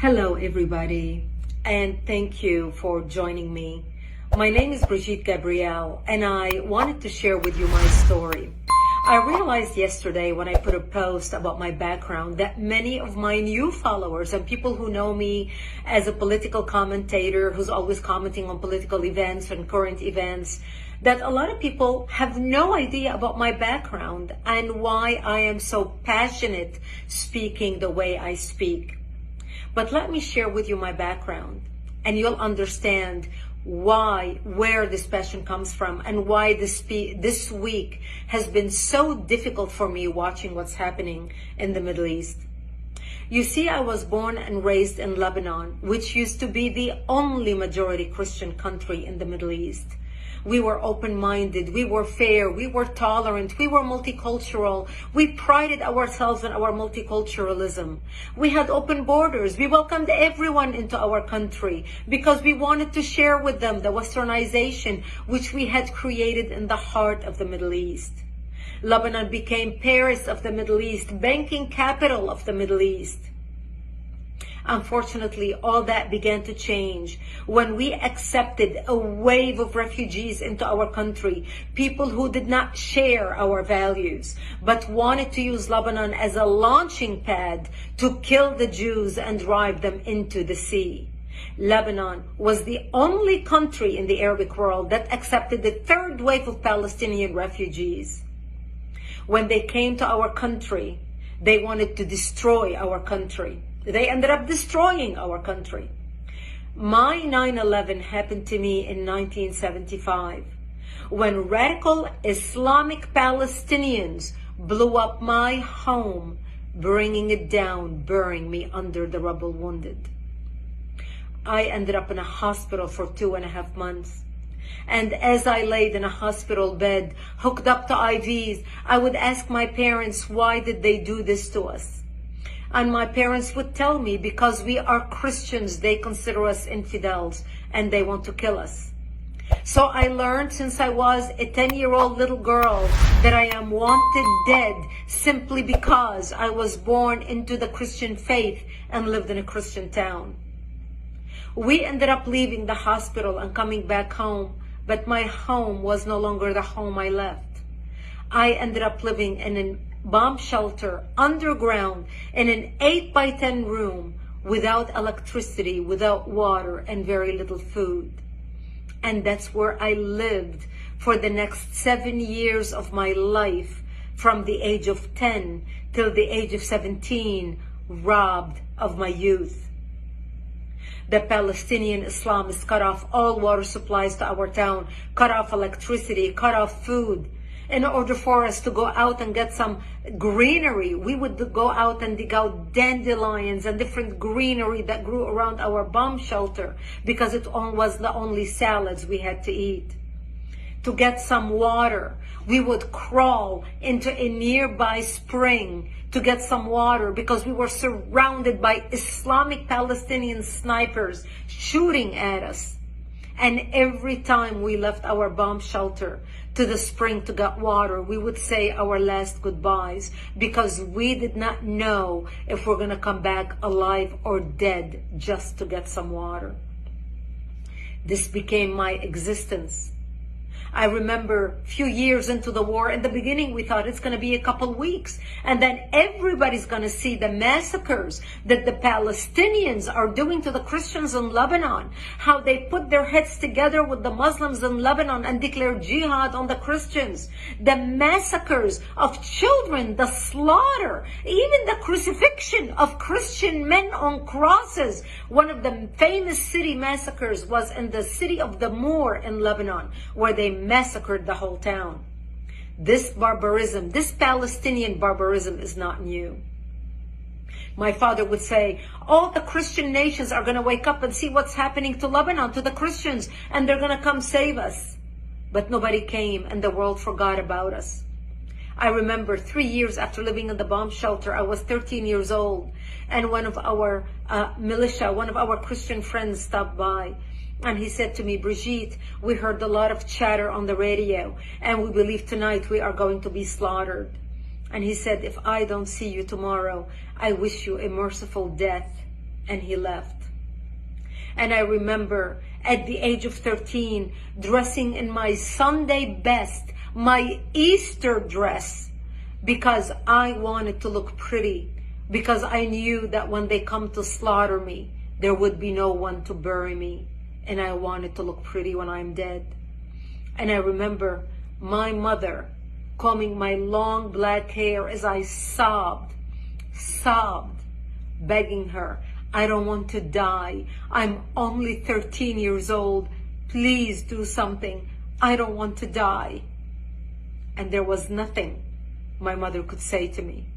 Hello everybody, and thank you for joining me. My name is Brigitte Gabriel, and I wanted to share with you my story. I realized yesterday when I put a post about my background that many of my new followers and people who know me as a political commentator who's always commenting on political events and current events, that a lot of people have no idea about my background and why I am so passionate speaking the way I speak. But let me share with you my background, and you'll understand where this passion comes from, and why this week has been so difficult for me watching what's happening in the Middle East. You see, I was born and raised in Lebanon, which used to be the only majority Christian country in the Middle East. We were open-minded, we were fair, we were tolerant, we were multicultural. We prided ourselves on our multiculturalism. We had open borders. We welcomed everyone into our country because we wanted to share with them the westernization which we had created in the heart of the Middle East. Lebanon became Paris of the Middle East, banking capital of the Middle East. Unfortunately, all that began to change when we accepted a wave of refugees into our country, people who did not share our values, but wanted to use Lebanon as a launching pad to kill the Jews and drive them into the sea. Lebanon was the only country in the Arabic world that accepted the third wave of Palestinian refugees. When they came to our country, they wanted to destroy our country. They ended up destroying our country. My 9/11 happened to me in 1975 when radical Islamic Palestinians blew up my home, bringing it down, burying me under the rubble wounded. I ended up in a hospital for 2.5 months. And as I laid in a hospital bed, hooked up to IVs, I would ask my parents, why did they do this to us? And my parents would tell me, because we are Christians, they consider us infidels and they want to kill us. So I learned since I was a 10-year-old little girl that I am wanted dead simply because I was born into the Christian faith and lived in a Christian town. We ended up leaving the hospital and coming back home, but my home was no longer the home I left. I ended up living in a bomb shelter underground in an 8x10 room without electricity, without water, and very little food. And that's where I lived for the next 7 years of my life, from the age of 10 till the age of 17, robbed of my youth. The Palestinian Islamists cut off all water supplies to our town, cut off electricity, cut off food. In order for us to go out and get some greenery, we would go out and dig out dandelions and different greenery that grew around our bomb shelter because it was the only salads we had to eat. To get some water, we would crawl into a nearby spring to get some water because we were surrounded by Islamic Palestinian snipers shooting at us. And every time we left our bomb shelter to the spring to get water, we would say our last goodbyes because we did not know if we're going to come back alive or dead just to get some water. This became my existence. I remember a few years into the war, in the beginning we thought it's going to be a couple weeks, and then everybody's going to see the massacres that the Palestinians are doing to the Christians in Lebanon, how they put their heads together with the Muslims in Lebanon and declare jihad on the Christians, the massacres of children, the slaughter, even the crucifixion of Christian men on crosses. One of the famous city massacres was in the city of the Moor in Lebanon, where they massacred the whole town. This barbarism, this Palestinian barbarism is not new. My father would say, all the Christian nations are going to wake up and see what's happening to Lebanon, to the Christians, and they're going to come save us. But nobody came and the world forgot about us. I remember 3 years after living in the bomb shelter, I was 13 years old, and one of our militia, one of our Christian friends stopped by. And he said to me, Brigitte, we heard a lot of chatter on the radio, and we believe tonight we are going to be slaughtered. And he said, if I don't see you tomorrow, I wish you a merciful death. and he left. And I remember at the age of 13, dressing in my Sunday best, my Easter dress, because I wanted to look pretty, because I knew that when they come to slaughter me, there would be no one to bury me, and I wanted to look pretty when I'm dead. And I remember my mother combing my long black hair as I sobbed, begging her, I don't want to die. I'm only 13 years old. Please do something. I don't want to die. And there was nothing my mother could say to me.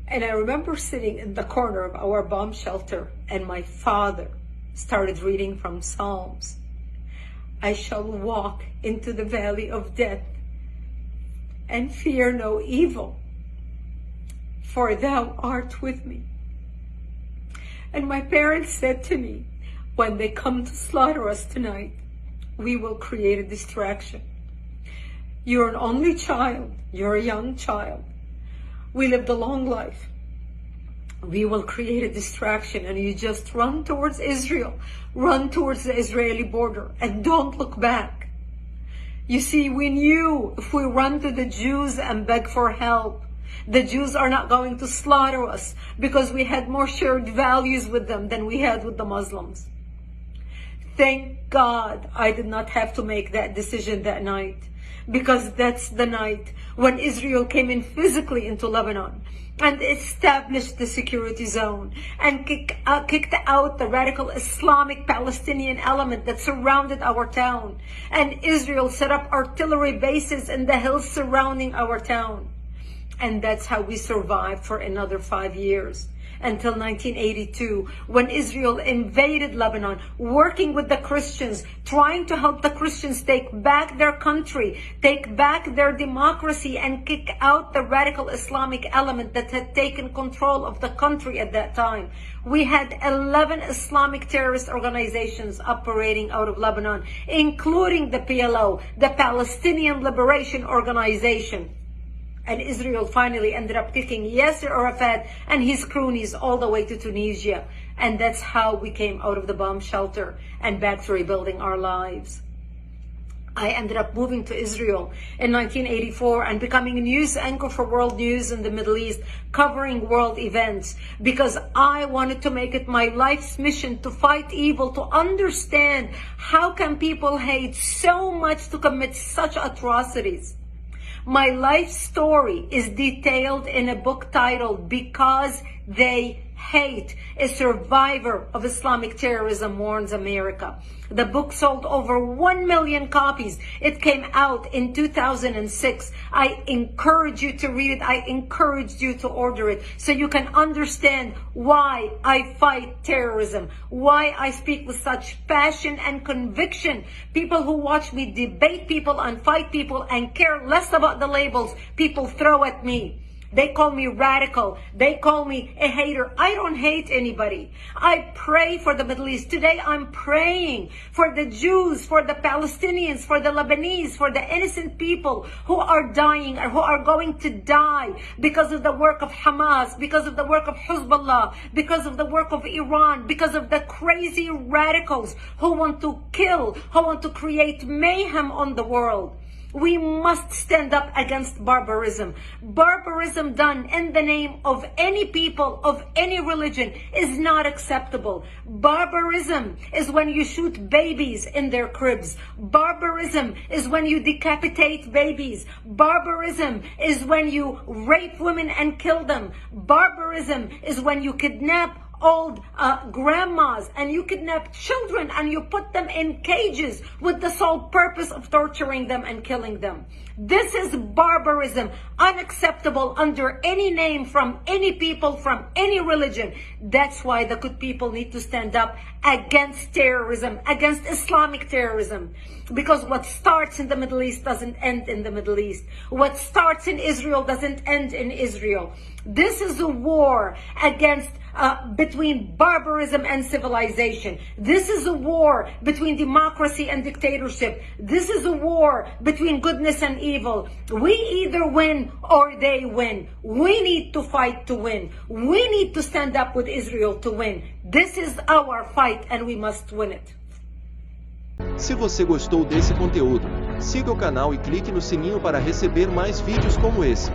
And I remember sitting in the corner of our bomb shelter, and my father started reading from Psalms. I shall walk into the valley of death and fear no evil, for thou art with me. And my parents said to me, when they come to slaughter us tonight, we will create a distraction. You're an only child. You're a young child. We lived a long life. We will create a distraction, and you just run towards Israel, run towards the Israeli border, and don't look back. You see, we knew if we run to the Jews and beg for help, the Jews are not going to slaughter us, because we had more shared values with them than we had with the Muslims. Thank God I did not have to make that decision that night, because that's the night when Israel came in physically into Lebanon and established the security zone and kicked out the radical Islamic Palestinian element that surrounded our town. And Israel set up artillery bases in the hills surrounding our town. And that's how we survived for another 5 years, until 1982, when Israel invaded Lebanon, working with the Christians, trying to help the Christians take back their country, take back their democracy, and kick out the radical Islamic element that had taken control of the country at that time. We had 11 Islamic terrorist organizations operating out of Lebanon, including the PLO, the Palestinian Liberation Organization. And Israel finally ended up kicking Yasser Arafat and his cronies all the way to Tunisia. And that's how we came out of the bomb shelter and back to rebuilding our lives. I ended up moving to Israel in 1984 and becoming a news anchor for World News in the Middle East, covering world events, because I wanted to make it my life's mission to fight evil, to understand how can people hate so much to commit such atrocities. My life story is detailed in a book titled Because They Hate. A survivor of Islamic terrorism warns America. The book sold over 1 million copies. It came out in 2006. I encourage you to read it. I encourage you to order it so you can understand why I fight terrorism, why I speak with such passion and conviction. People who watch me debate people and fight people and care less about the labels people throw at me. They call me radical. They call me a hater. I don't hate anybody. I pray for the Middle East. Today I'm praying for the Jews, for the Palestinians, for the Lebanese, for the innocent people who are dying or who are going to die because of the work of Hamas, because of the work of Hezbollah, because of the work of Iran, because of the crazy radicals who want to kill, who want to create mayhem on the world. We must stand up against barbarism. Barbarism done in the name of any people, of any religion, is not acceptable. Barbarism is when you shoot babies in their cribs. Barbarism is when you decapitate babies. Barbarism is when you rape women and kill them. Barbarism is when you kidnap old grandmas and you kidnap children and you put them in cages with the sole purpose of torturing them and killing them. This is barbarism, unacceptable under any name, from any people, from any religion. That's why the good people need to stand up against terrorism, against Islamic terrorism. Because what starts in the Middle East doesn't end in the Middle East. What starts in Israel doesn't end in Israel. This is a war against between barbarism and civilization. This is a war between democracy and dictatorship. This is a war between goodness and evil. We either win or they win. We need to fight to win. We need to stand up with Israel to win. This is our fight and we must win it. Se você gostou desse conteúdo, siga o canal e clique no sininho para receber mais vídeos como esse.